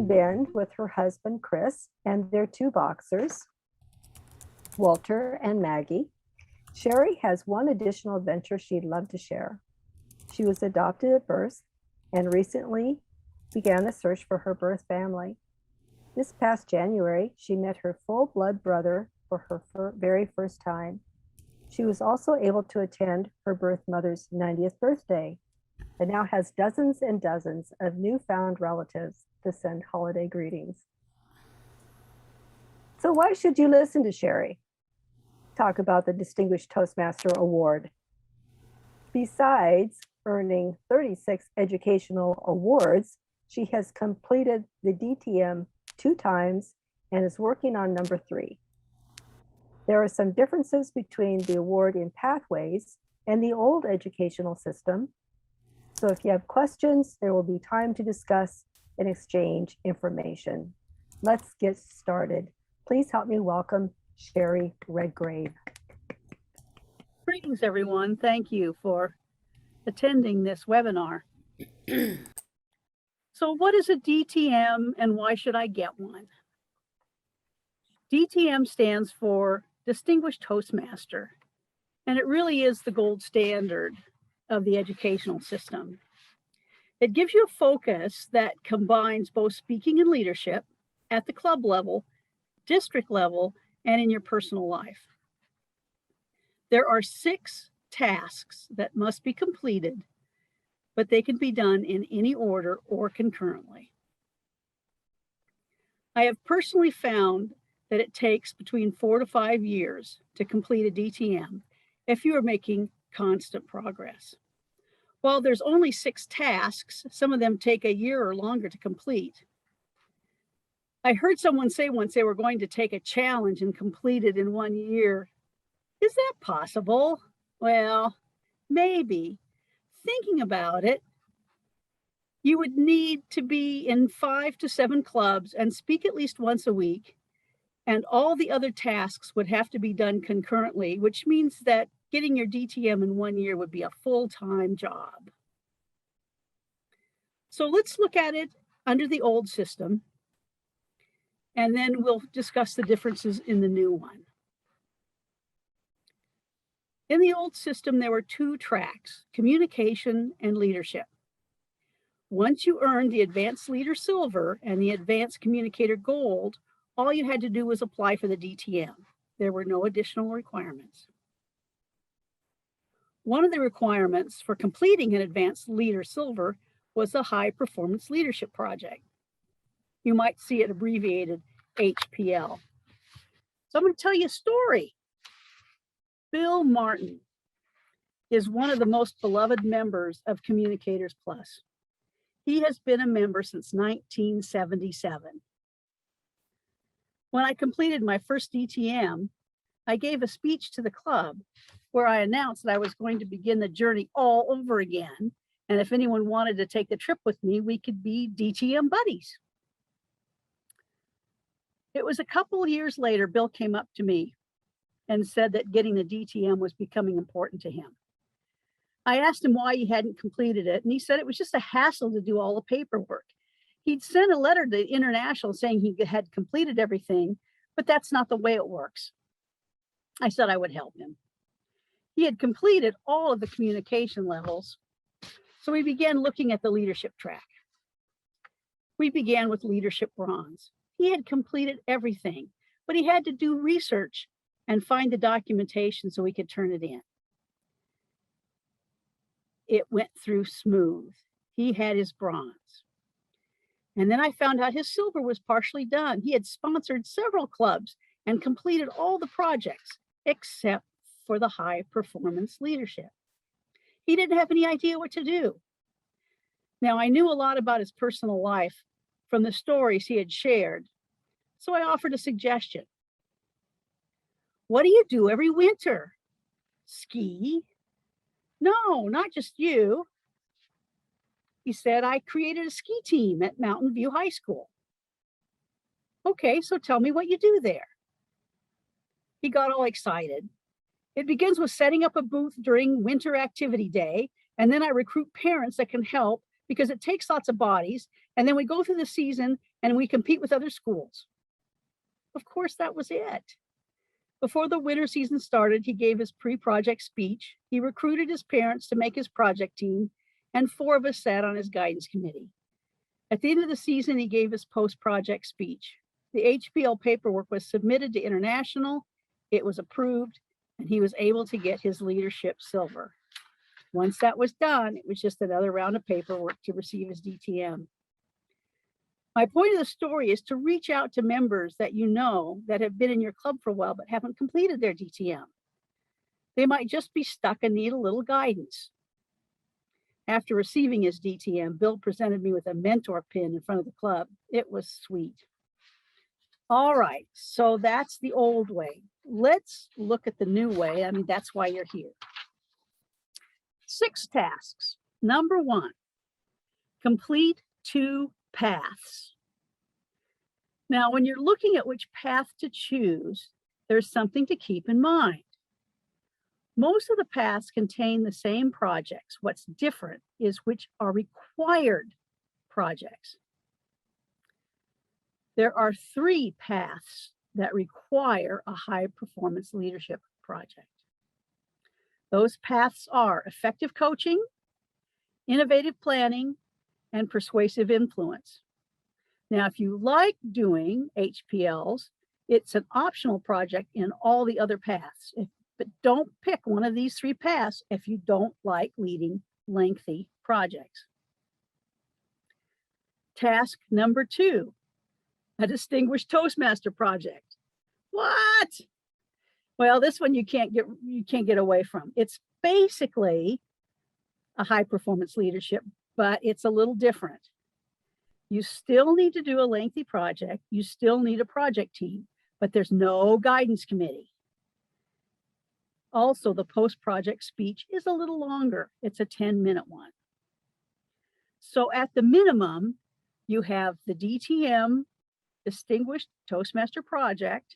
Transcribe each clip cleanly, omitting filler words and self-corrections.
in Bend with her husband, Chris, and their two boxers, Walter and Maggie. Cheri has one additional adventure she'd love to share. She was adopted at birth and recently began a search for her birth family. This past January, she met her full-blood brother for her very first time. She was also able to attend her birth mother's 90th birthday and now has dozens and dozens of newfound relatives to send holiday greetings. So why should you listen to Cheri talk about the Distinguished Toastmaster Award? Besides earning 36 educational awards, she has completed the DTM 2 times and is working on number 3. There are some differences between the award in pathways and the old educational system. So if you have questions, there will be time to discuss and exchange information. Let's get started. Please help me welcome Cheri Redgrave. Greetings, everyone. Thank you for attending this webinar. So what is a DTM and why should I get one? DTM stands for Distinguished Toastmaster, and it really is the gold standard of the educational system. It gives you a focus that combines both speaking and leadership at the club level, district level, and in your personal life. There are 6 tasks that must be completed, but they can be done in any order or concurrently. I have personally found that it takes between 4 to 5 years to complete a DTM if you are making constant progress. While there's only 6 tasks, some of them take a year or longer to complete. I heard someone say once they were going to take a challenge and complete it in 1 year. Is that possible? Well, maybe. Thinking about it, you would need to be in 5 to 7 clubs and speak at least once a week, and all the other tasks would have to be done concurrently, which means that getting your DTM in 1 year would be a full-time job. So let's look at it under the old system, and then we'll discuss the differences in the new one. In the old system, there were 2 tracks, communication and leadership. Once you earned the Advanced Leader Silver and the Advanced Communicator Gold, all you had to do was apply for the DTM. There were no additional requirements. One of the requirements for completing an Advanced Leader Silver was the High Performance Leadership Project. You might see it abbreviated HPL. So I'm going to tell you a story. Bill Martin is one of the most beloved members of Communicators Plus. He has been a member since 1977. When I completed my first DTM, I gave a speech to the club where I announced that I was going to begin the journey all over again. And if anyone wanted to take the trip with me, we could be DTM buddies. It was a couple of years later, Bill came up to me and said that getting the DTM was becoming important to him. I asked him why he hadn't completed it, and he said it was just a hassle to do all the paperwork. He'd sent a letter to International saying he had completed everything, but that's not the way it works. I said I would help him. He had completed all of the communication levels, so we began looking at the leadership track. We began with leadership bronze. He had completed everything, but he had to do research and find the documentation so we could turn it in. It went through smooth. He had his bronze. And then I found out his silver was partially done. He had sponsored several clubs and completed all the projects except for the high performance leadership. He didn't have any idea what to do. Now, I knew a lot about his personal life from the stories he had shared, so I offered a suggestion. What do you do every winter? Ski? No, not just you. He said, I created a ski team at Mountain View High School. Okay, so tell me what you do there. He got all excited. It begins with setting up a booth during winter activity day, and then I recruit parents that can help because it takes lots of bodies, and then we go through the season and we compete with other schools. Of course, that was it. Before the winter season started, he gave his pre-project speech. He recruited his parents to make his project team, and 4 of us sat on his guidance committee. At the end of the season, he gave his post-project speech. The HPL paperwork was submitted to International, it was approved, and he was able to get his leadership silver. Once that was done, it was just another round of paperwork to receive his DTM. My point of the story is to reach out to members that you know that have been in your club for a while but haven't completed their DTM. They might just be stuck and need a little guidance. After receiving his DTM, Bill presented me with a mentor pin in front of the club. It was sweet. All right, so that's the old way. Let's look at the new way. I mean, that's why you're here. 6 tasks. Number 1, complete 2 paths. Now, when you're looking at which path to choose, there's something to keep in mind. Most of the paths contain the same projects. What's different is which are required projects. There are 3 paths that require a high performance leadership project. Those paths are effective coaching, innovative planning, and persuasive influence. Now, if you like doing HPLs, it's an optional project in all the other paths. But don't pick one of these 3 paths if you don't like leading lengthy projects. Task number 2, a distinguished Toastmaster project. What? Well, this one you can't get away from. It's basically a high performance leadership, but it's a little different. You still need to do a lengthy project. You still need a project team, but there's no guidance committee. Also, the post-project speech is a little longer. It's a 10-minute one. So at the minimum, you have the DTM, Distinguished Toastmaster Project,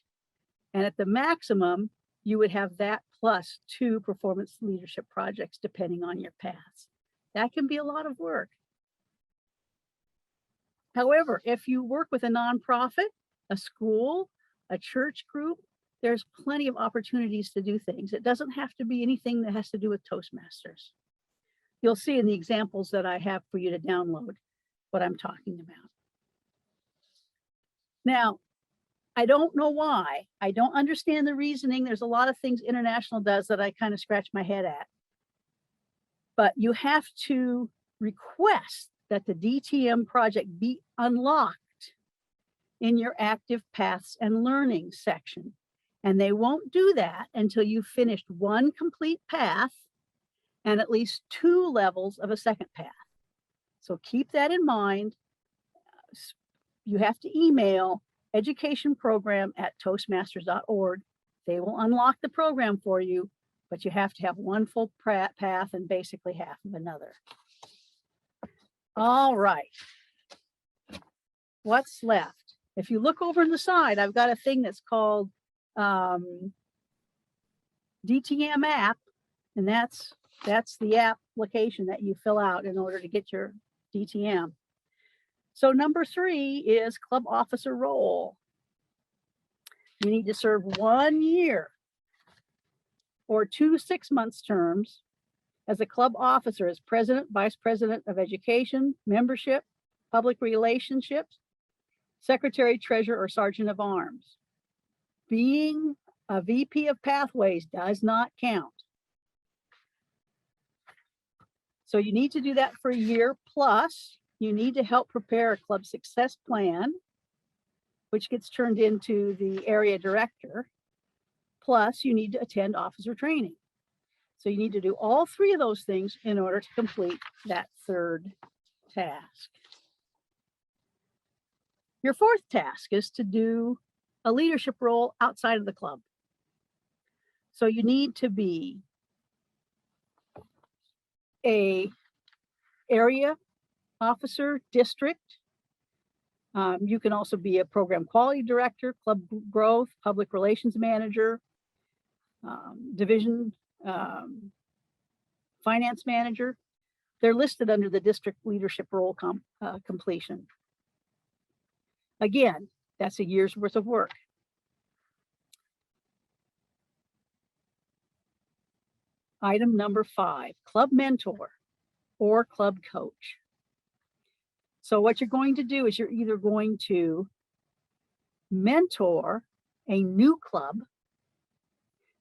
and at the maximum, you would have that plus 2 performance leadership projects, depending on your paths. That can be a lot of work. However, if you work with a nonprofit, a school, a church group, there's plenty of opportunities to do things. It doesn't have to be anything that has to do with Toastmasters. You'll see in the examples that I have for you to download what I'm talking about. Now, I don't know why. I don't understand the reasoning. There's a lot of things International does that I kind of scratch my head at. But you have to request that the DTM project be unlocked in your active paths and learning section. And they won't do that until you've finished 1 complete path and at least 2 levels of a second path. So keep that in mind. You have to email educationprogram@toastmasters.org. They will unlock the program for you, but you have to have 1 full path and basically half of another. All right. What's left? If you look over on the side, I've got a thing that's called DTM app, and that's the application that you fill out in order to get your DTM. So number 3 is club officer role. You need to serve 1 year or 2 6-month terms as a club officer as president, vice president of education, membership, public relationships, secretary, treasurer, or sergeant of arms. Being a VP of pathways does not count. So you need to do that for a year, plus you need to help prepare a club success plan, which gets turned into the area director, plus you need to attend officer training. So you need to do all 3 of those things in order to complete that 3rd task. Your 4th task is to do a leadership role outside of the club. So you need to be a area officer, district. You can also be a program quality director, club growth, public relations manager, division finance manager. They're listed under the district leadership role completion. Again, that's a year's worth of work. Item number 5, club mentor or club coach. So what you're going to do is you're either going to mentor a new club.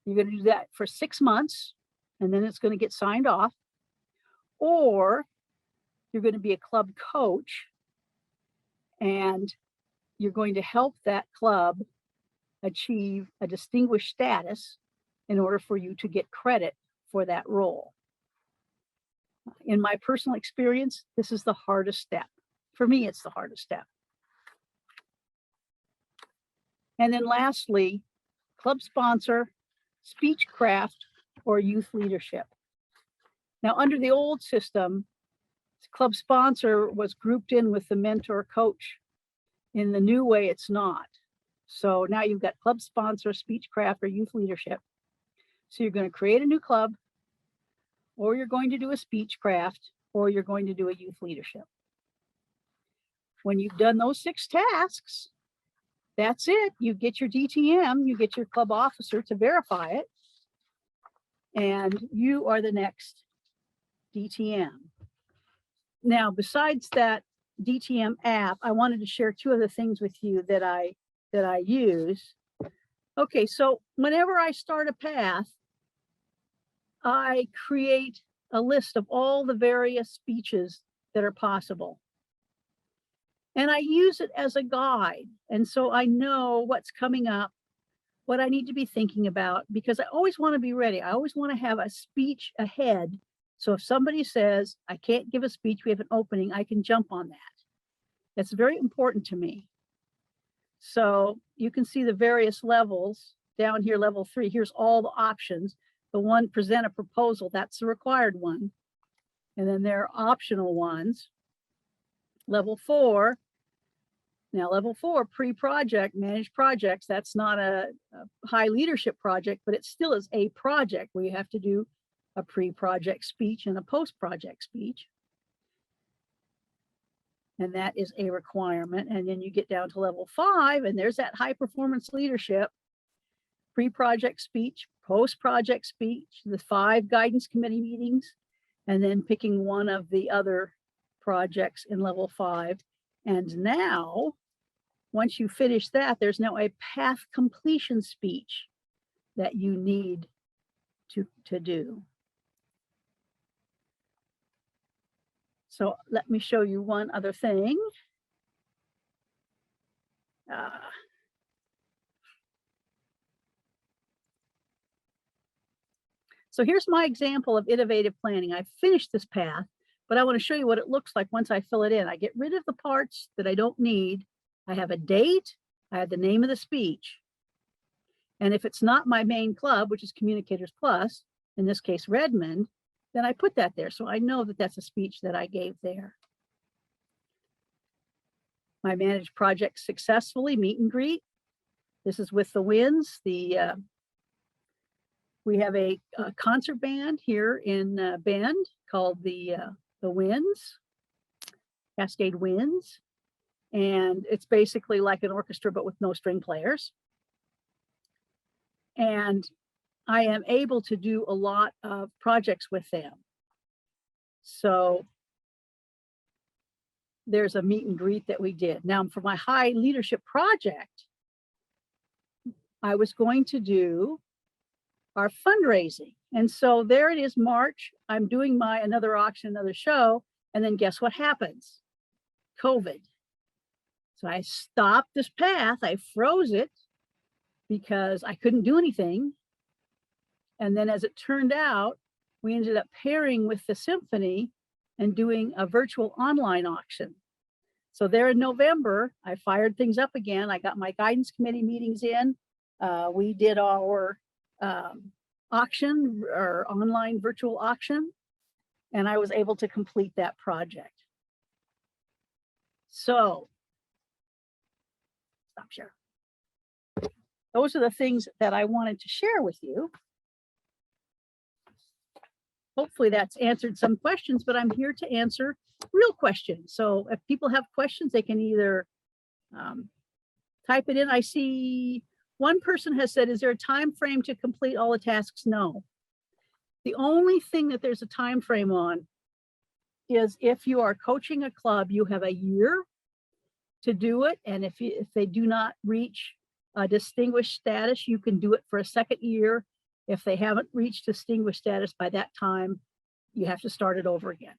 You're going to do that for 6 months, and then it's going to get signed off. Or you're going to be a club coach, and you're going to help that club achieve a distinguished status in order for you to get credit for that role. In my personal experience, this is the hardest step. For me, it's the hardest step. And then lastly, club sponsor, speechcraft, or youth leadership. Now, under the old system, club sponsor was grouped in with the mentor coach. In the new way, it's not. So now you've got club sponsor, speechcraft, or youth leadership. So you're going to create a new club, or you're going to do a speechcraft, or you're going to do a youth leadership. When you've done those 6 tasks, that's it. You get your DTM, you get your club officer to verify it, and you are the next DTM. Now, besides that DTM app, I wanted to share 2 other things with you that I use. Okay, so whenever I start a path, I create a list of all the various speeches that are possible. And I use it as a guide. And so I know what's coming up, what I need to be thinking about, because I always want to be ready. I always want to have a speech ahead. So if somebody says, I can't give a speech, we have an opening, I can jump on that. That's very important to me. So you can see the various levels down here, level 3. Here's all the options. The one, present a proposal, that's the required one. And then there are optional ones. Level 4, now level 4, pre-project, managed projects. That's not a high leadership project, but it still is a project where you have to do a pre-project speech and a post-project speech. And that is a requirement. And then you get down to level 5, and there's that high performance leadership, pre-project speech, post-project speech, the 5 guidance committee meetings, and then picking one of the other projects in level 5. And now, once you finish that, there's now a path completion speech that you need to do. So let me show you one other thing. So here's my example of innovative planning. I finished this path, but I want to show you what it looks like once I fill it in. I get rid of the parts that I don't need. I have a date. I have the name of the speech. And if it's not my main club, which is Communicators Plus, in this case, Redmond, then I put that there. So I know that that's a speech that I gave there. My managed project successfully, meet and greet. This is with the Winds. We have a concert band here in Bend called the Winds, Cascade Winds. And it's basically like an orchestra, but with no string players. And I am able to do a lot of projects with them. So there's a meet and greet that we did. Now for my high leadership project, I was going to do our fundraising. And so there it is, March. I'm doing my another auction, another show. And then guess what happens? COVID. So I stopped this path. I froze it because I couldn't do anything. And then as it turned out, we ended up pairing with the symphony and doing a virtual online auction. So there in November, I fired things up again. I got my guidance committee meetings in. We did our auction or online virtual auction, and I was able to complete that project. So, stop share. Those are the things that I wanted to share with you. Hopefully that's answered some questions, but I'm here to answer real questions. So if people have questions, they can either Type it in. I see one person has said, is there a time frame to complete all the tasks? No. The only thing that there's a time frame on is if you are coaching a club, you have a year to do it. And if they do not reach a distinguished status, you can do it for a second year. If they haven't reached distinguished status by that time, you have to start it over again.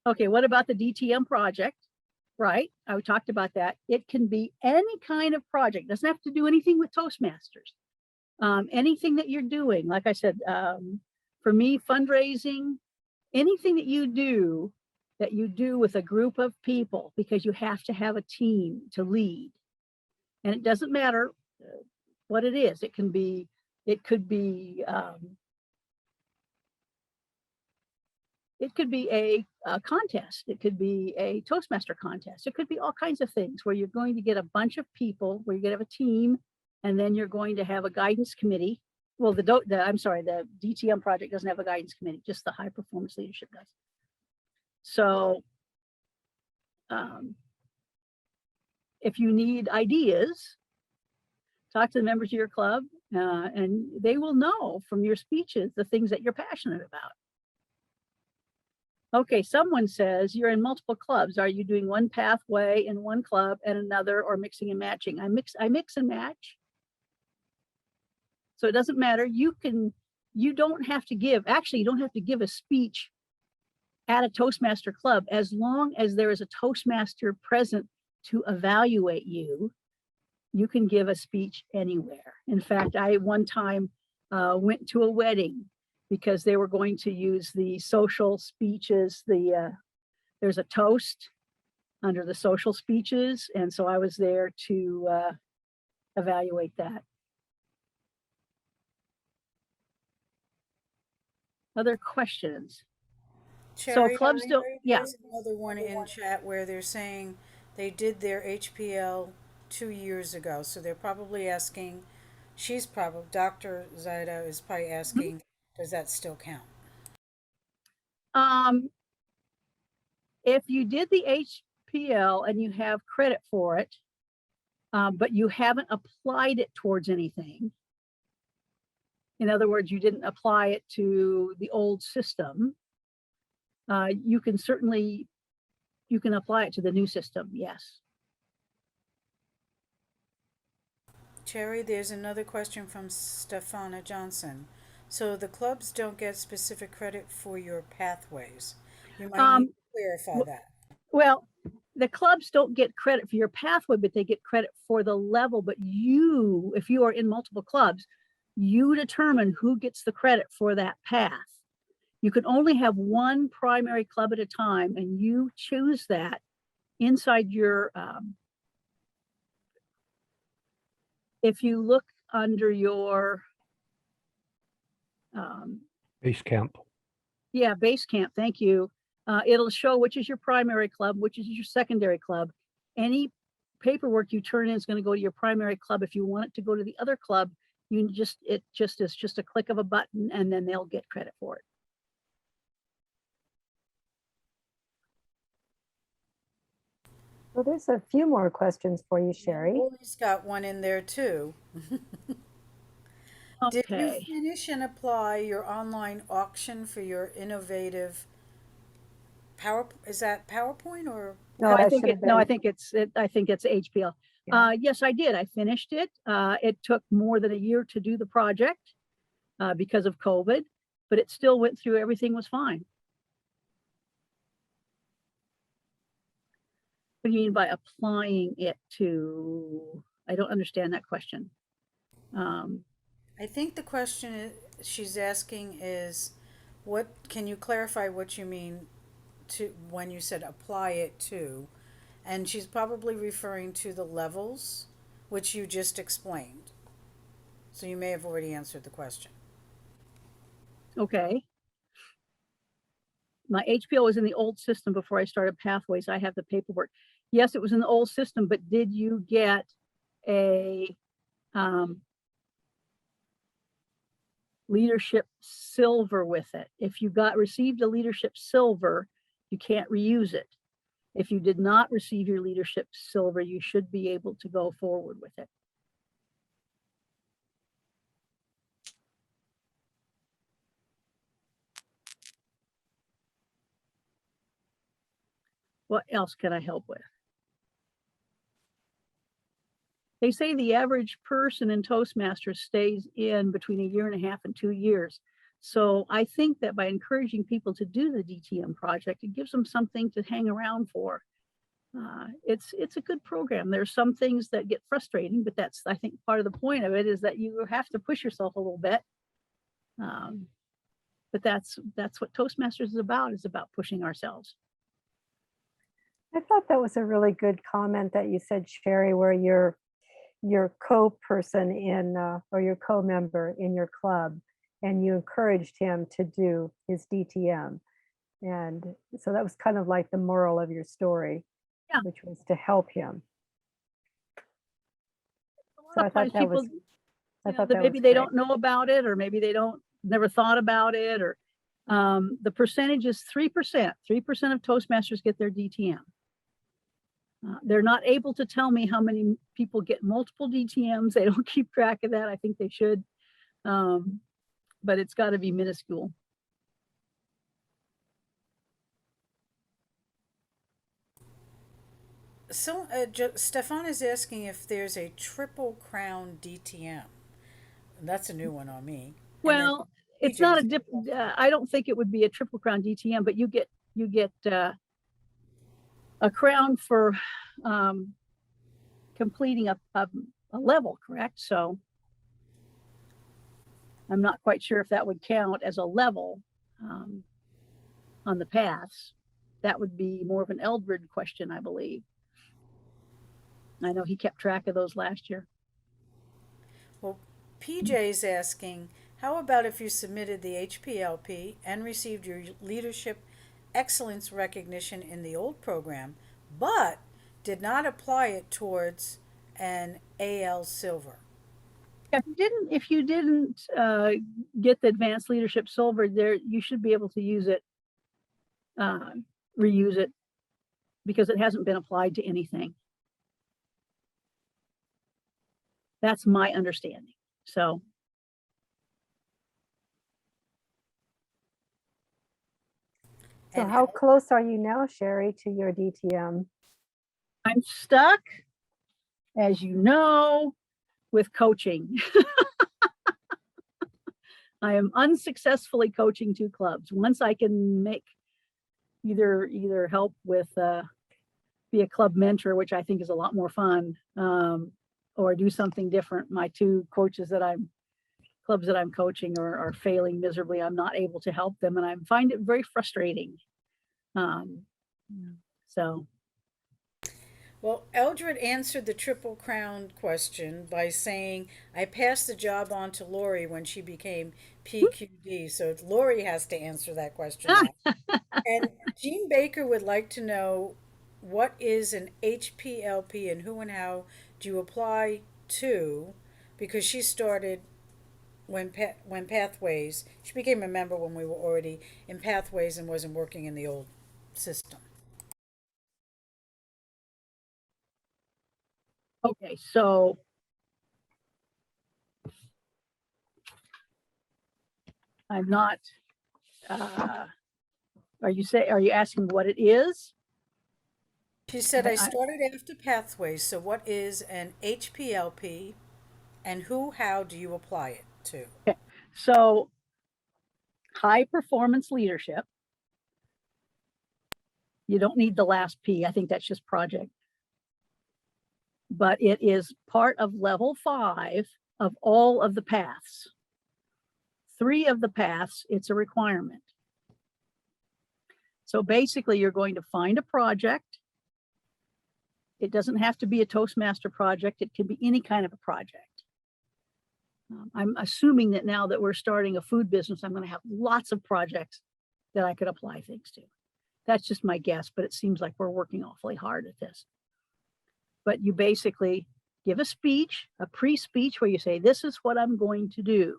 Okay, what about the DTM project? Right, I talked about that. It can be any kind of project. It doesn't have to do anything with Toastmasters. Anything that you're doing, like I said, for me, fundraising, anything that you do with a group of people, because you have to have a team to lead. And it doesn't matter what it is. It could be a contest. It could be a Toastmaster contest. It could be all kinds of things where you're going to get a bunch of people, where you're going to have a team, and then you're going to have a guidance committee. Well, the DTM project doesn't have a guidance committee, just the high performance leadership does. So if you need ideas, talk to the members of your club, and they will know from your speeches the things that you're passionate about. Okay, someone says you're in multiple clubs. Are you doing one pathway in one club and another, or mixing and matching? I mix and match. So it doesn't matter. You don't have to give a speech at a Toastmaster club, as long as there is a Toastmaster present to evaluate you. You can give a speech anywhere. In fact, I one time went to a wedding because they were going to use the social speeches. There's a toast under the social speeches, and so I was there to evaluate that. Other questions? Cheri, So clubs don't, yeah. there's another one in chat where they're saying they did their HPL 2 years ago. So they're probably asking, Dr. Zaida is probably asking, does that still count? If you did the HPL and you have credit for it, but you haven't applied it towards anything, in other words, you didn't apply it to the old system, you can apply it to the new system, yes. Cheri, there's another question from Stefana Johnson. So the clubs don't get specific credit for your pathways. You might need to clarify that. Well, the clubs don't get credit for your pathway, but they get credit for the level. But you, if you are in multiple clubs, you determine who gets the credit for that path. You can only have one primary club at a time, and you choose that inside your, if you look under your base camp. Yeah, base camp, thank you. It'll show which is your primary club, which is your secondary club. Any paperwork you turn in is going to go to your primary club. If you want it to go to the other club, it's just a click of a button, and then they'll get credit for it. Well, there's a few more questions for you, Cheri. Lori's got one in there too. Okay. Did you finish and apply your online auction for your innovative is that PowerPoint or? No, I think it's HPL. Yeah. Yes, I did. I finished it. It took more than a year to do the project because of COVID, but it still went through. Everything was fine. What do you mean by applying it to? I don't understand that question. I think the question she's asking is, can you clarify what you mean to when you said apply it to? And she's probably referring to the levels, which you just explained. So you may have already answered the question. Okay. My HPL was in the old system before I started Pathways. I have the paperwork. Yes, it was in the old system, but did you get a leadership silver with it? If you received a leadership silver, You can't reuse it. If you did not receive your leadership silver, you should be able to go forward with it. What else can I help with? They say the average person in Toastmasters stays in between 1.5 and 2 years. So I think that by encouraging people to do the DTM project, it gives them something to hang around for. It's a good program. There's some things that get frustrating, but that's, I think, part of the point of it is that you have to push yourself a little bit. But that's what Toastmasters is about pushing ourselves. I thought that was a really good comment that you said, Cheri, where your co-person in or your co-member in your club, and you encouraged him to do his DTM. And so that was kind of like the moral of your story, Yeah. which was to help him. So I thought that was, maybe they don't know about it, or maybe they never thought about it, or the percentage is 3%. 3% of Toastmasters get their DTM. They're not able to tell me how many people get multiple DTMs. They don't keep track of that. I think they should, but it's got to be minuscule. So Stefan is asking if there's a Triple Crown DTM. That's a new one on me. Well, it's not a I don't think it would be a Triple Crown DTM, but you get a crown for completing a level, correct? So I'm not quite sure if that would count as a level on the paths. That would be more of an Eldred question, I believe. I know he kept track of those last year. Well, PJ's asking, how about if you submitted the HPLP and received your leadership excellence recognition in the old program, but did not apply it towards an AL silver? If you didn't get the advanced leadership silver, there you should be able to use it, reuse it, because it hasn't been applied to anything. That's my understanding. So how close are you now, Cheri, to your DTM? I'm stuck, as you know, with coaching. I am unsuccessfully coaching 2 clubs. Once I can make either help with be a club mentor, which I think is a lot more fun, or do something different. My 2 coaches clubs that I'm coaching are failing miserably. I'm not able to help them, and I find it very frustrating. So. Well, Eldred answered the Triple Crown question by saying, I passed the job on to Lori when she became PQD. So Lori has to answer that question now. And Jean Baker would like to know, what is an HPLP and who and how do you apply to? Because she started when Pathways, she became a member when we were already in Pathways and wasn't working in the old system. Okay, so I'm not, are you asking what it is? She said, I started after Pathways, so what is an HPLP and how do you apply it to? Okay. So high performance leadership. You don't need the last P. I think that's just project. But it is part of level 5 of all of the paths. 3 of the paths, it's a requirement. So basically, you're going to find a project. It doesn't have to be a Toastmaster project. It can be any kind of a project. I'm assuming that now that we're starting a food business, I'm going to have lots of projects that I could apply things to. That's just my guess, but it seems like we're working awfully hard at this. But you basically give a speech, a pre-speech where you say, this is what I'm going to do.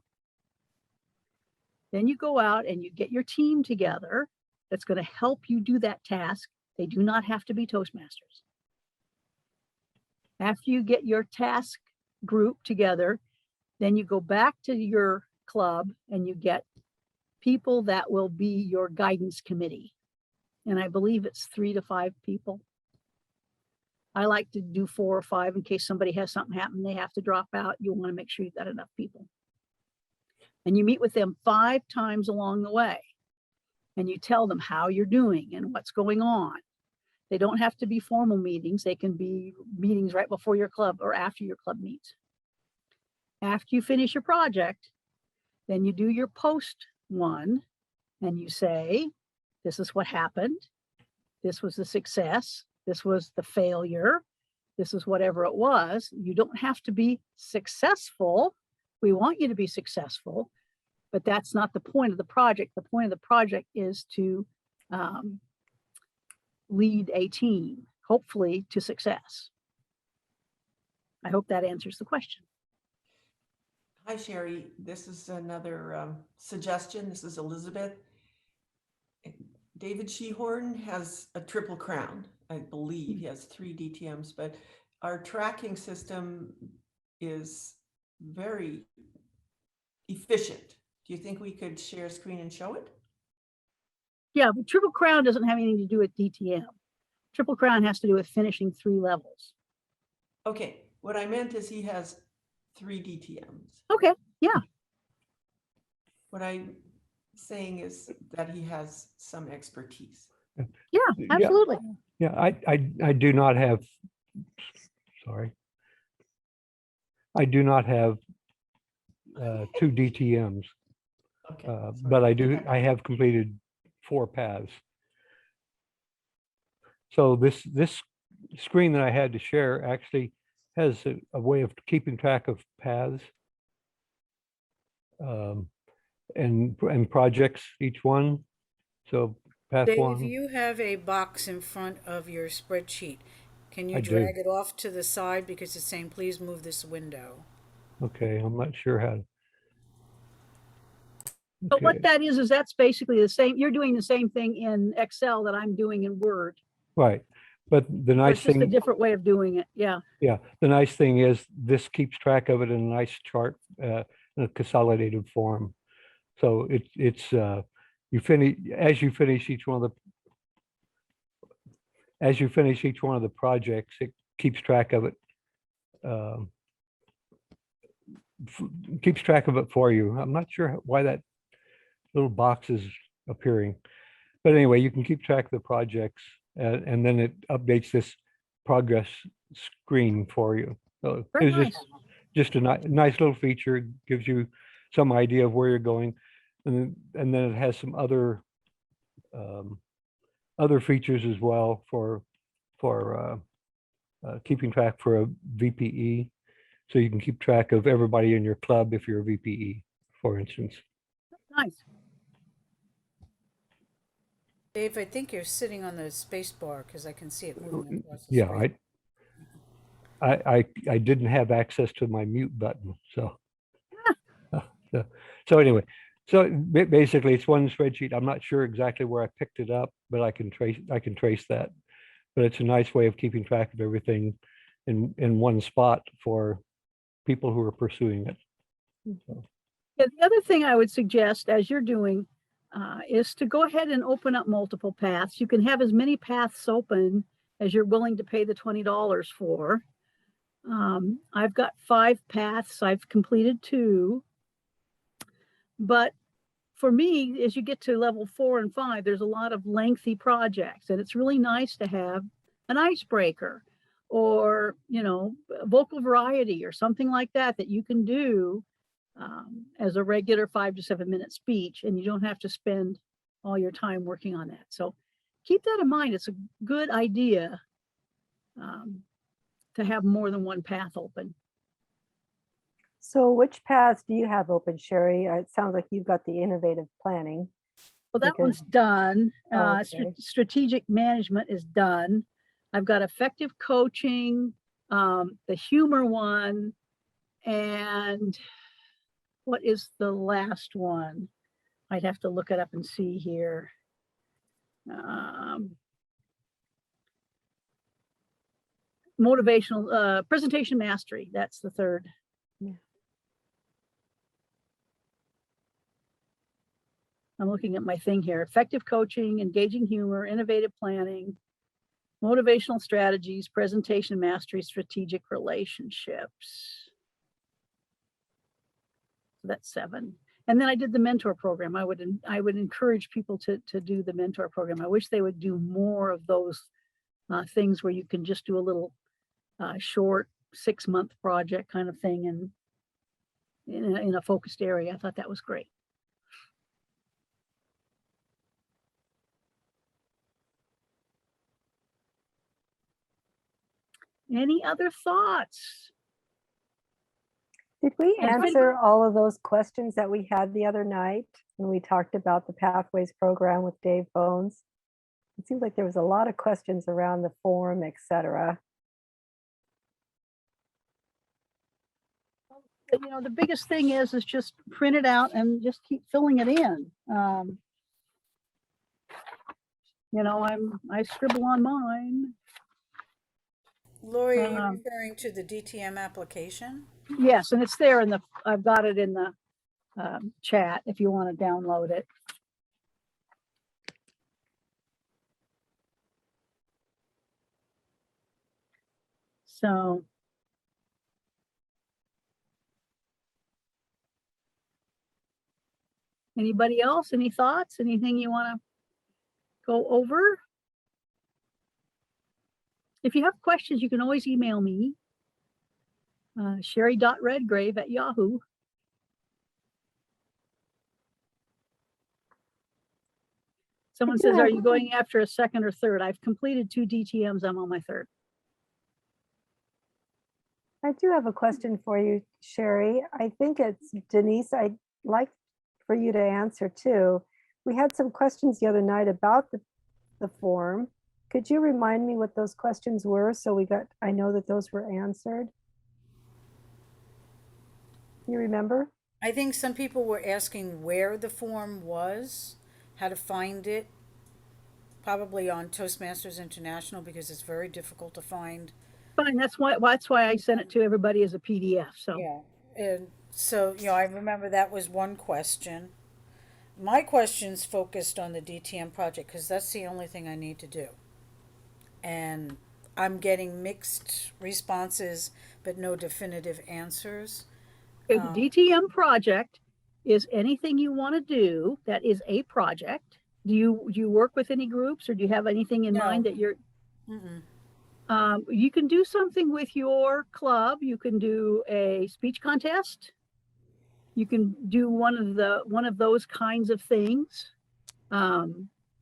Then you go out and you get your team together that's going to help you do that task. They do not have to be Toastmasters. After you get your task group together, then you go back to your club and you get people that will be your guidance committee. And I believe it's 3 to 5 people. I like to do 4 or 5 in case somebody has something happen, they have to drop out. You want to make sure you've got enough people. And you meet with them 5 times along the way. And you tell them how you're doing and what's going on. They don't have to be formal meetings. They can be meetings right before your club or after your club meets. After you finish your project, then you do your post one and you say, this is what happened. This was the success. This was the failure. This is whatever it was. You don't have to be successful. We want you to be successful, but that's not the point of the project. The point of the project is to lead a team, hopefully to success. I hope that answers the question. Hi, Cheri. This is another suggestion. This is Elizabeth. David Shehorn has a triple crown. I believe he has 3 DTMs, but our tracking system is very efficient. Do you think we could share a screen and show it? Yeah, but Triple Crown doesn't have anything to do with DTM. Triple Crown has to do with finishing 3 levels. Okay, what I meant is he has 3 DTMs. Okay, yeah. What I'm saying is that he has some expertise. Yeah, absolutely. Yeah, I do not have, sorry. I do not have 2 DTMs, Okay. but I have completed 4 paths. So this screen that I had to share actually has a way of keeping track of paths and projects, each one. So path Dave, 1. you have a box in front of your spreadsheet. Can you I do. drag it off to the side because it's saying, please move this window? Okay, I'm not sure how to. But what Okay, that is that's basically the same. You're doing the same thing in Excel that I'm doing in Word. right. But the Or nice it's just a thing, different way of doing it. Yeah. yeah, the nice thing is this keeps track of it in a nice chart, in a consolidated form. So it's you finish as you finish each one of the projects, it keeps track of it. Keeps track of it for you. I'm not sure why that little box is appearing, but anyway, you can keep track of the projects, and then it updates this progress screen for you. So Very it's nice. just a nice little feature, gives you some idea of where you're going, and then it has some other features as well for keeping track for a VPE. So you can keep track of everybody in your club if you're a VPE, for instance. Nice. Dave, I think you're sitting on the space bar because I can see it moving across the Yeah, screen. I didn't have access to my mute button, so so anyway, so basically it's one spreadsheet. I'm not sure exactly where I picked it up, but I can trace that. But it's a nice way of keeping track of everything in one spot for people who are pursuing it. So. Yeah, the other thing I would suggest as you're doing is to go ahead and open up multiple paths. You can have as many paths open as you're willing to pay the $20 for. I've got 5 paths. I've completed 2. But for me, as you get to level 4 and 5, there's a lot of lengthy projects, and it's really nice to have an icebreaker or, vocal variety or something like that you can do as a regular 5 to 7 minute speech, and you don't have to spend all your time working on that. So keep that in mind. It's a good idea to have more than one path open. So which paths do you have open, Cheri? It sounds like you've got the innovative planning. Well, that Okay. one's done. Oh, okay. Strategic management is done. I've got effective coaching, the humor one, and what is the last one? I'd have to look it up and see here. Motivational presentation mastery. That's the third. Yeah. I'm looking at my thing here. Effective coaching, engaging humor, innovative planning, motivational strategies, presentation mastery, strategic relationships. So that's 7. And then I did the mentor program. I would encourage people to do the mentor program. I wish they would do more of those things where you can just do a little short 6-month project kind of thing and in a focused area. I thought that was great. Any other thoughts? Did we Has been- answer all of those questions that we had the other night when we talked about the Pathways program with Dave Bones? It seems like there was a lot of questions around the form, etc. You know, the biggest thing is just print it out and just keep filling it in. You know, I scribble on mine. Lori, are you referring to the DTM application? Yes, and it's there in the, I've got it in the chat if you want to download it. So. Anybody else? Any thoughts? Anything you want to go over? If you have questions, you can always email me. Cheri.redgrave@yahoo. Someone says, are you going after a second or third? I've completed 2 DTMs. I'm on my 3rd. I do have a question for you, Cheri. I think it's Denise. I'd like for you to answer too. We had some questions the other night about the form. Could you remind me what those questions were so I know that those were answered? You remember? I think some people were asking where the form was, how to find it, probably on Toastmasters International because it's very difficult to find. Fine, that's why I sent it to everybody as a PDF. So Yeah, and so, you know, I remember that was one question. My question's focused on the DTM project because that's the only thing I need to do. And I'm getting mixed responses, but no definitive answers. the DTM project is anything you want to do that is a project. Do you work with any groups or do you have anything in No. mind that you're? Mm-mm. You can do something with your club. You can do a speech contest. You can do one of those kinds of things.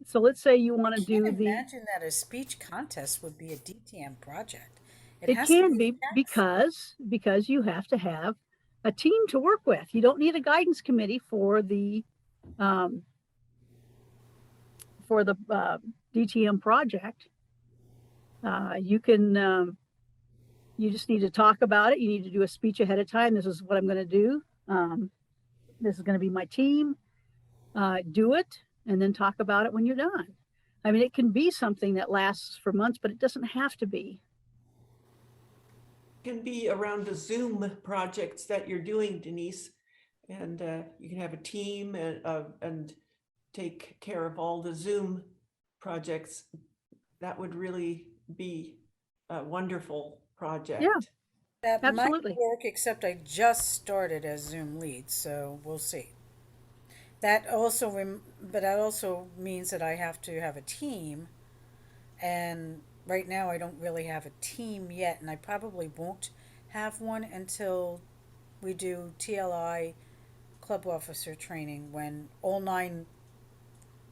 So let's say you want to I do can't the. imagine that a speech contest would be a DTM project. It has to can be fast. because you have to have a team to work with. You don't need a guidance committee for the DTM project. You can. You just need to talk about it. You need to do a speech ahead of time. This is what I'm going to do. This is going to be my team. Do it and then talk about it when you're done. I mean, it can be something that lasts for months, but it doesn't have to be. Can be around the Zoom projects that you're doing, Denise, and you can have a team and take care of all the Zoom projects. That would really be a wonderful project. Yeah. That Absolutely. might work, except I just started as Zoom lead, so we'll see. That also, but that also means that I have to have a team, and right now I don't really have a team yet, and I probably won't have one until we do TLI club officer training when all 9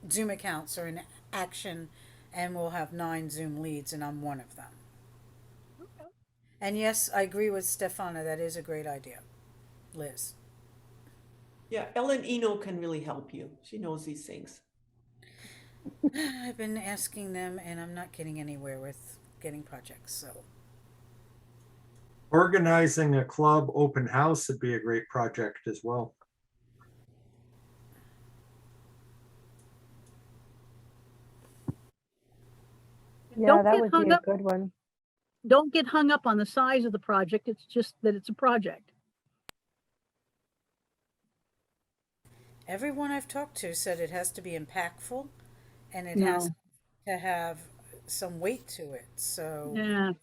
Zoom accounts are in action, and we'll have 9 Zoom leads, and I'm one of them. And yes, I agree with Stefana. That is a great idea. Liz. Yeah, Ellen Eno can really help you. She knows these things. I've been asking them and I'm not getting anywhere with getting projects, so. Organizing a club open house would be a great project as well. Yeah, Don't that get would hung be a up. good one. Don't get hung up on the size of the project. It's just that it's a project. Everyone I've talked to said it has to be impactful and it has No. to have some weight to it. So, Yeah.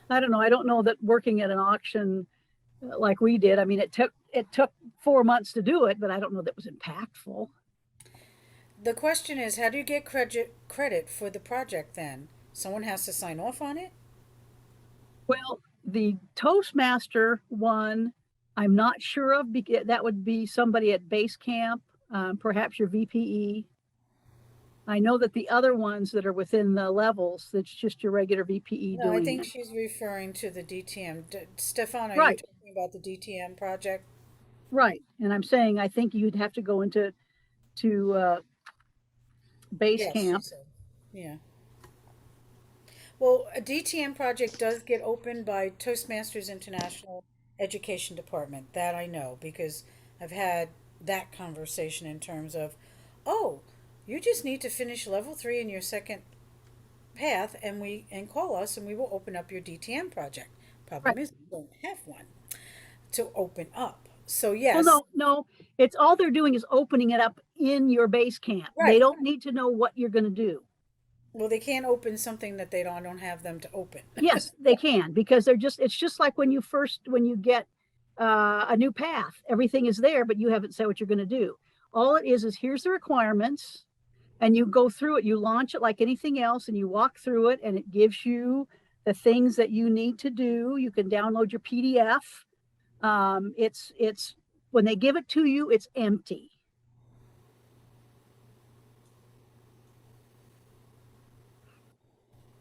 I don't know. I don't know that working at an auction like we did. I mean, it took 4 months to do it, but I don't know that was impactful. the question is, how do you get credit for the project then? Someone has to sign off on it? Well, the Toastmaster one, I'm not sure of. That would be somebody at base camp, perhaps your VPE. I know that the other ones that are within the levels, that's just your regular VPE No, I doing think it. she's referring to the DTM. Stefan, are you Right, talking about the DTM project? right. And I'm saying I think you'd have to go into base Yes, she camp. said. Yeah. Well, a DTM project does get opened by Toastmasters International Education Department. That I know because I've had that conversation in terms of, oh, you just need to finish level 3 in your second path and call us and we will open up your DTM project. Right. Problem is we don't have one to open up. So Well, yes, no, it's all they're doing is opening it up in your base camp. They right. don't need to know what you're going to do. Well, they can't open something that they don't have them to open. Yes, they can because it's just like when you get a new path, everything is there, but you haven't said what you're going to do. All it is here's the requirements, and you go through it. You launch it like anything else, and you walk through it, and it gives you the things that you need to do. You can download your PDF. It's when they give it to you, it's empty.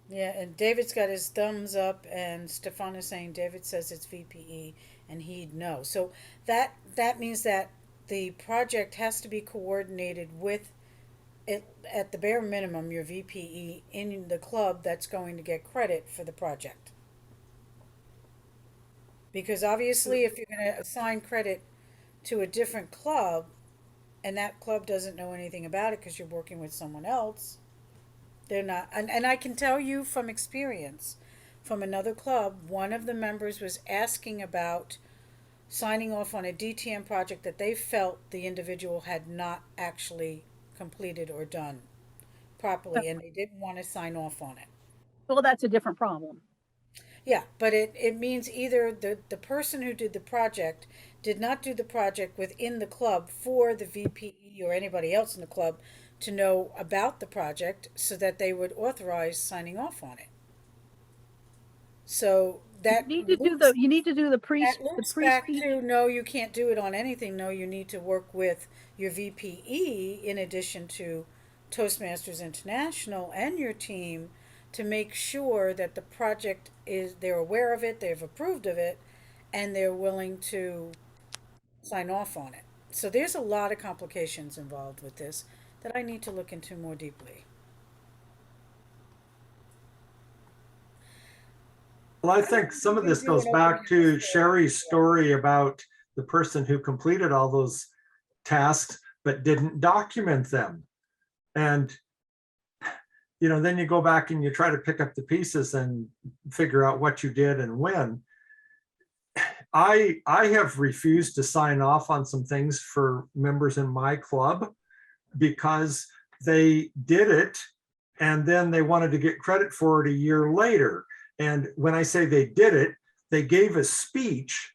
Yeah, and David's got his thumbs up, and Stefan is saying David says it's VPE, and he'd know. So that means that the project has to be coordinated with it at the bare minimum your VPE in the club that's going to get credit for the project. Because obviously, if you're going to assign credit to a different club, and that club doesn't know anything about it because you're working with someone else, they're not. And I can tell you from experience from another club, one of the members was asking about signing off on a DTM project that they felt the individual had not actually completed or done properly, and they didn't want to sign off on it. Well, that's a different problem. Yeah, but it means either the person who did the project did not do the project within the club for the VPE or anybody else in the club to know about the project so that they would authorize signing off on it. So that You need to do the pre back speech. to no, you can't do it on anything. No, you need to work with your VPE in addition to Toastmasters International and your team to make sure that the project is, they're aware of it, they've approved of it, and they're willing to sign off on it. So there's a lot of complications involved with this that I need to look into more deeply. Well, I think some of this goes back to Cheri's story about the person who completed all those tasks but didn't document them. And then you go back and you try to pick up the pieces and figure out what you did and when. I have refused to sign off on some things for members in my club because they did it and then they wanted to get credit for it a year later. And when I say they did it, they gave a speech,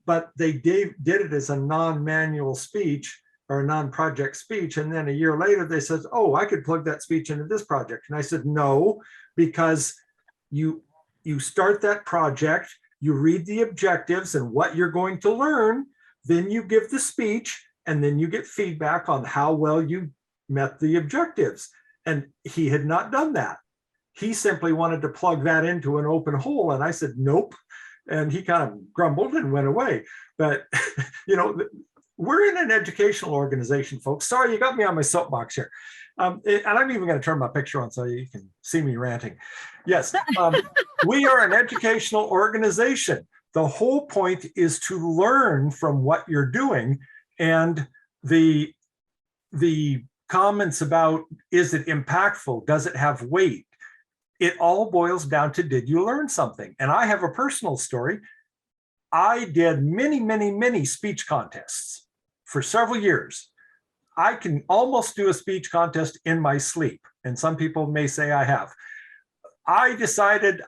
but they did it as a non-manual speech or a non-project speech. And then a year later, they said, oh, I could plug that speech into this project. And I said, no, because you start that project, you read the objectives and what you're going to learn, then you give the speech, and then you get feedback on how well you met the objectives. And he had not done that. He simply wanted to plug that into an open hole. And I said, nope. And he kind of grumbled and went away. But, we're in an educational organization, folks. Sorry, you got me on my soapbox here. And I'm even going to turn my picture on so you can see me ranting. Yes, we are an educational organization. The whole point is to learn from what you're doing. And the comments about, is it impactful? Does it have weight? It all boils down to, did you learn something? And I have a personal story. I did many, many, many speech contests for several years. I can almost do a speech contest in my sleep. And some people may say I have. I decided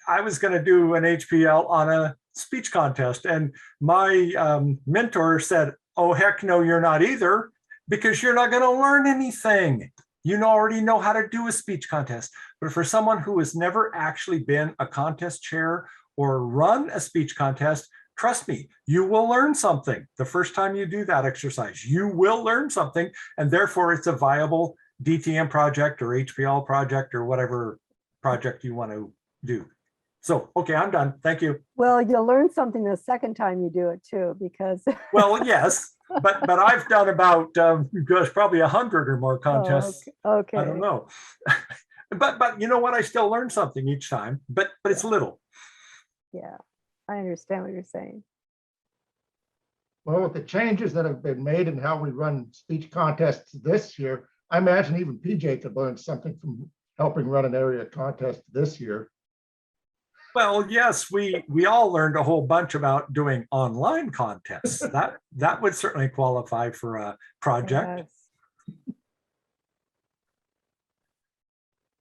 I was going to do an HPL on a speech contest. And my mentor said, oh, heck no, you're not either, because you're not going to learn anything. You already know how to do a speech contest. But for someone who has never actually been a contest chair or run a speech contest, trust me, you will learn something. The first time you do that exercise, you will learn something. And therefore, it's a viable DTM project or HPL project or whatever project you want to do. So, okay, I'm done. Thank you. Well, you'll learn something the second time you do it too, because Well, yes, but I've done about gosh, probably 100 or more contests. Oh, okay. I don't know. but you know what? I still learn something each time, but it's little. Yeah, I understand what you're saying. Well, with the changes that have been made in how we run speech contests this year, I imagine even PJ could learn something from helping run an area contest this year. Well, yes, we all learned a whole bunch about doing online contests. That would certainly qualify for a project. Yes.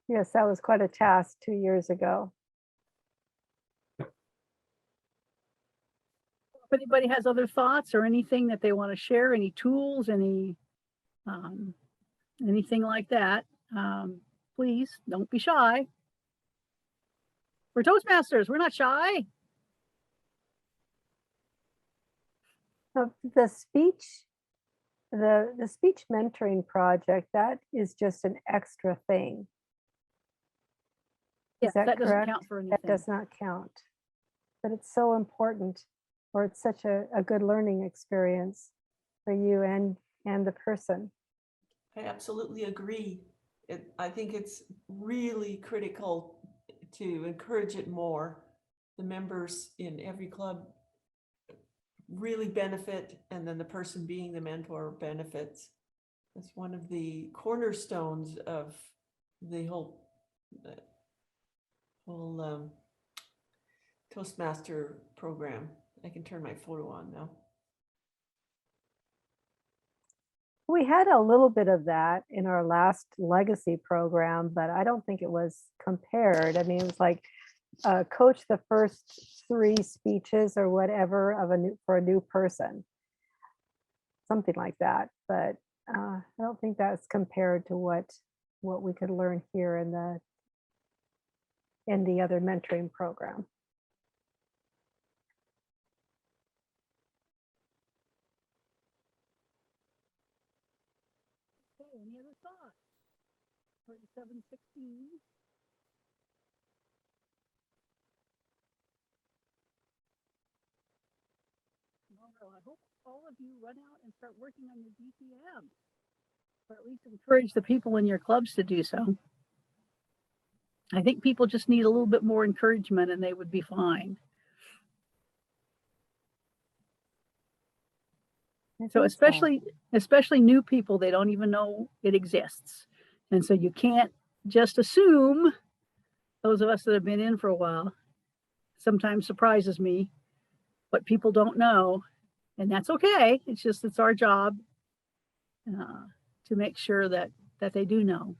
Yes, that was quite a task 2 years ago. If anybody has other thoughts or anything that they want to share, any tools, anything like that, please don't be shy. We're Toastmasters. We're not shy. The speech mentoring project, that is just an extra thing. Yes, Is that that doesn't correct? count for anything. That does not count, but it's so important, or it's such a good learning experience for you and the person. I absolutely agree. I think it's really critical to encourage it more. The members in every club really benefit, and then the person being the mentor benefits. That's one of the cornerstones of the whole Toastmaster program. I can turn my photo on now. We had a little bit of that in our last legacy program, but I don't think it was compared. I mean, it was like coach the first 3 speeches or whatever for a new person, something like that. But I don't think that's compared to what we could learn here in the other mentoring program. Okay, any other thoughts? 3716. Well, I hope all of you run out and start working on your DTM, or at least encourage the people in your clubs to do so. I think people just need a little bit more encouragement and they would be fine. So especially new people, they don't even know it exists. And so you can't just assume. Those of us that have been in for a while, sometimes surprises me what people don't know, and that's okay. It's our job to make sure that they do know.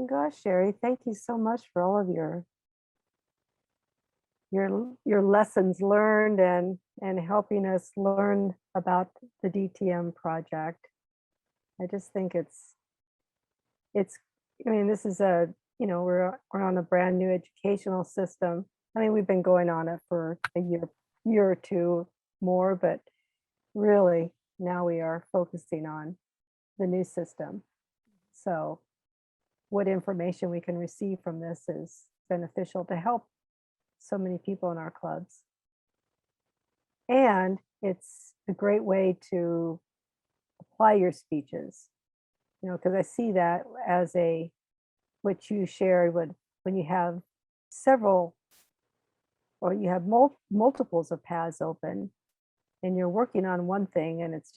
Gosh, Cheri, thank you so much for all of your lessons learned and helping us learn about the DTM project. I just think it's I mean, this is we're on a brand new educational system. I mean, we've been going on it for a year or two more, but really now we are focusing on the new system. So what information we can receive from this is beneficial to help so many people in our clubs. And it's a great way to apply your speeches, because I see that as what you shared when you have several, or you have multiples of paths open, and you're working on one thing and it's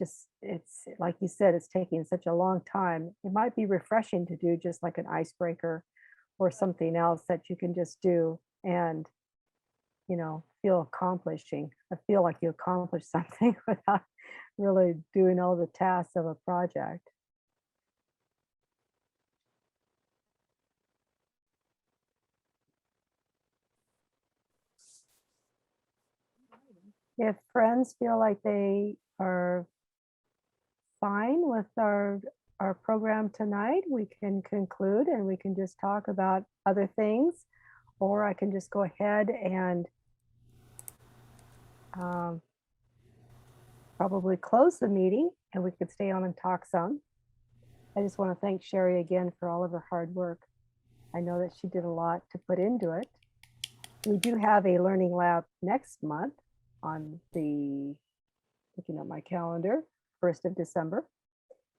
like you said, it's taking such a long time. It might be refreshing to do just like an icebreaker or something else that you can just do and, feel accomplishing. I feel like you accomplished something without really doing all the tasks of a project. If friends feel like they are fine with our program tonight, we can conclude and we can just talk about other things, or I can just go ahead and probably close the meeting and we could stay on and talk some. I just want to thank Cheri again for all of her hard work. I know that she did a lot to put into it. We do have a learning lab next month on looking at my calendar, 1st of December.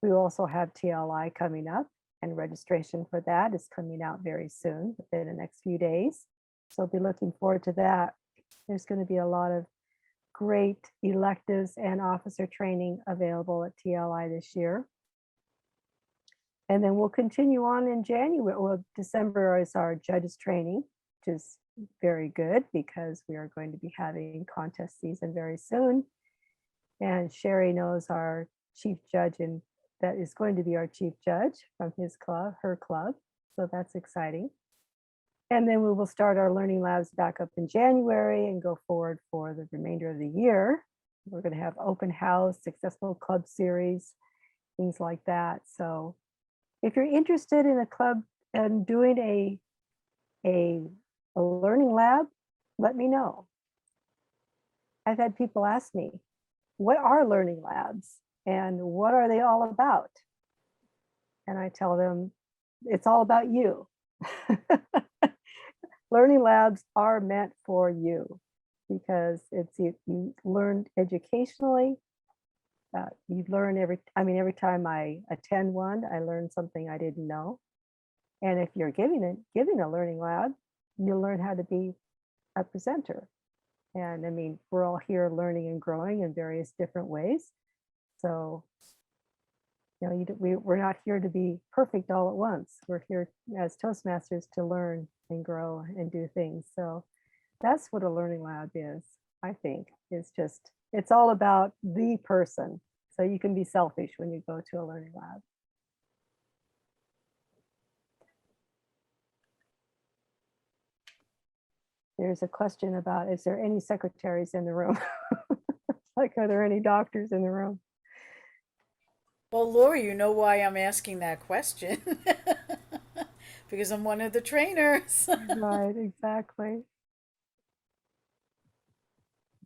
We also have TLI coming up, and registration for that is coming out very soon, within the next few days. So I'll be looking forward to that. There's going to be a lot of great electives and officer training available at TLI this year. And then we'll continue on in January. Well, December is our judges training, which is very good because we are going to be having contest season very soon. And Cheri knows our chief judge, and that is going to be our chief judge from his club, her club. So that's exciting. And then we will start our learning labs back up in January and go forward for the remainder of the year. We're going to have open house, successful club series, things like that. So if you're interested in a club and doing a learning lab, let me know. I've had people ask me, what are learning labs and what are they all about? And I tell them, it's all about you. Learning labs are meant for you because you learn educationally. You learn every time I attend one, I learn something I didn't know. And if you're giving a learning lab, you learn how to be a presenter. And I mean, we're all here learning and growing in various different ways. So, we're not here to be perfect all at once. We're here as Toastmasters to learn and grow and do things. So that's what a learning lab is, I think. It's all about the person. So you can be selfish when you go to a learning lab. There's a question about, is there any secretaries in the room? Like, are there any doctors in the room? Well, Lori, you know why I'm asking that question. Because I'm one of the trainers. Right, exactly.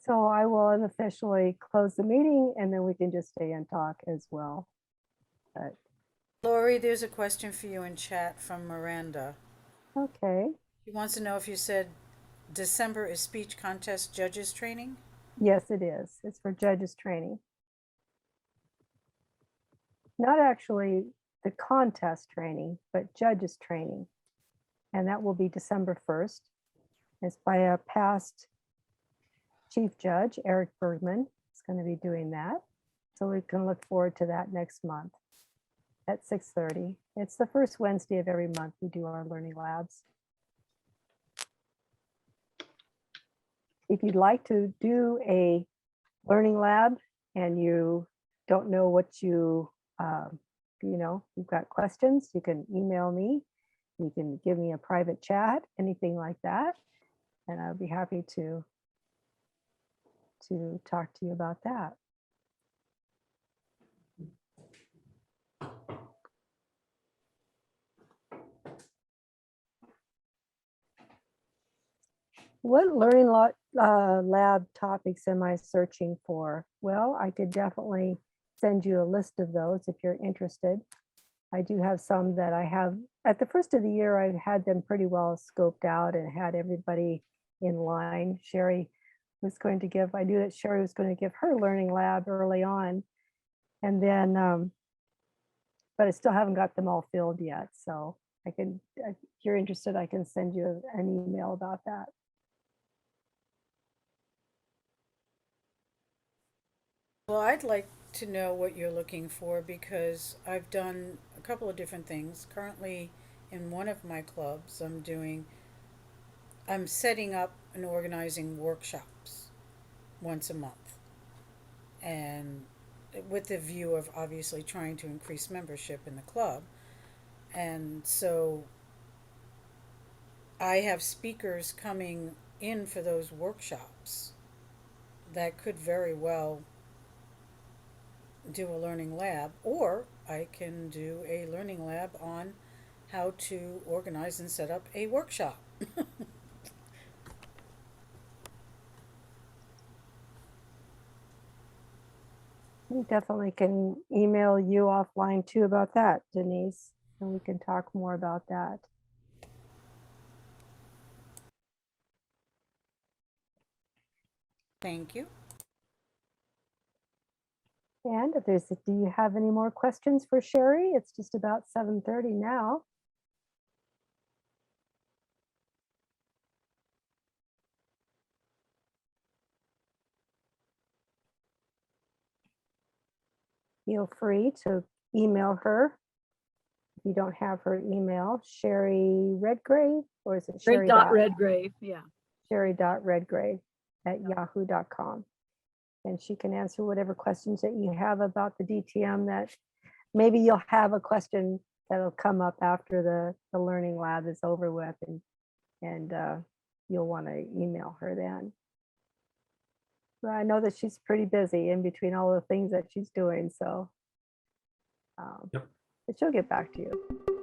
So I will unofficially close the meeting and then we can just stay and talk as well. But, Lori, there's a question for you in chat from Miranda. okay, She wants to know if you said December is speech contest judges training? yes, it is. It's for judges training. Not actually the contest training, but judges training. And that will be December 1st. It's by a past chief judge, Eric Bergman. Is going to be doing that. So we can look forward to that next month at 6:30. It's the first Wednesday of every month we do our learning labs. If you'd like to do a learning lab and you don't know what you've got questions, you can email me. You can give me a private chat, anything like that. And I'll be happy to talk to you about that. What learning lab topics am I searching for? Well, I could definitely send you a list of those if you're interested. I do have some that I have at the first of the year. I've had them pretty well scoped out and had everybody in line. I knew that Cheri was going to give her learning lab early on. And then, but I still haven't got them all filled yet. So if you're interested, I can send you an email about that. Well, I'd like to know what you're looking for because I've done a couple of different things. Currently, in one of my clubs, I'm setting up and organizing workshops once a month. And with the view of obviously trying to increase membership in the club. And so I have speakers coming in for those workshops that could very well do a learning lab, or I can do a learning lab on how to organize and set up a workshop. We definitely can email you offline too about that, Denise, and we can talk more about that. Thank you. And if do you have any more questions for Cheri? It's just about 7:30 now. Feel free to email her. If you don't have her email, Cheri Redgrave, or is it Cheri Redgrave, yeah. Cheri.redgrave@yahoo.com. And she can answer whatever questions that you have about the DTM. That maybe you'll have a question that'll come up after the learning lab is over with, and you'll want to email her then. But I know that she's pretty busy in between all the things that she's doing, so Yep. but she'll get back to you.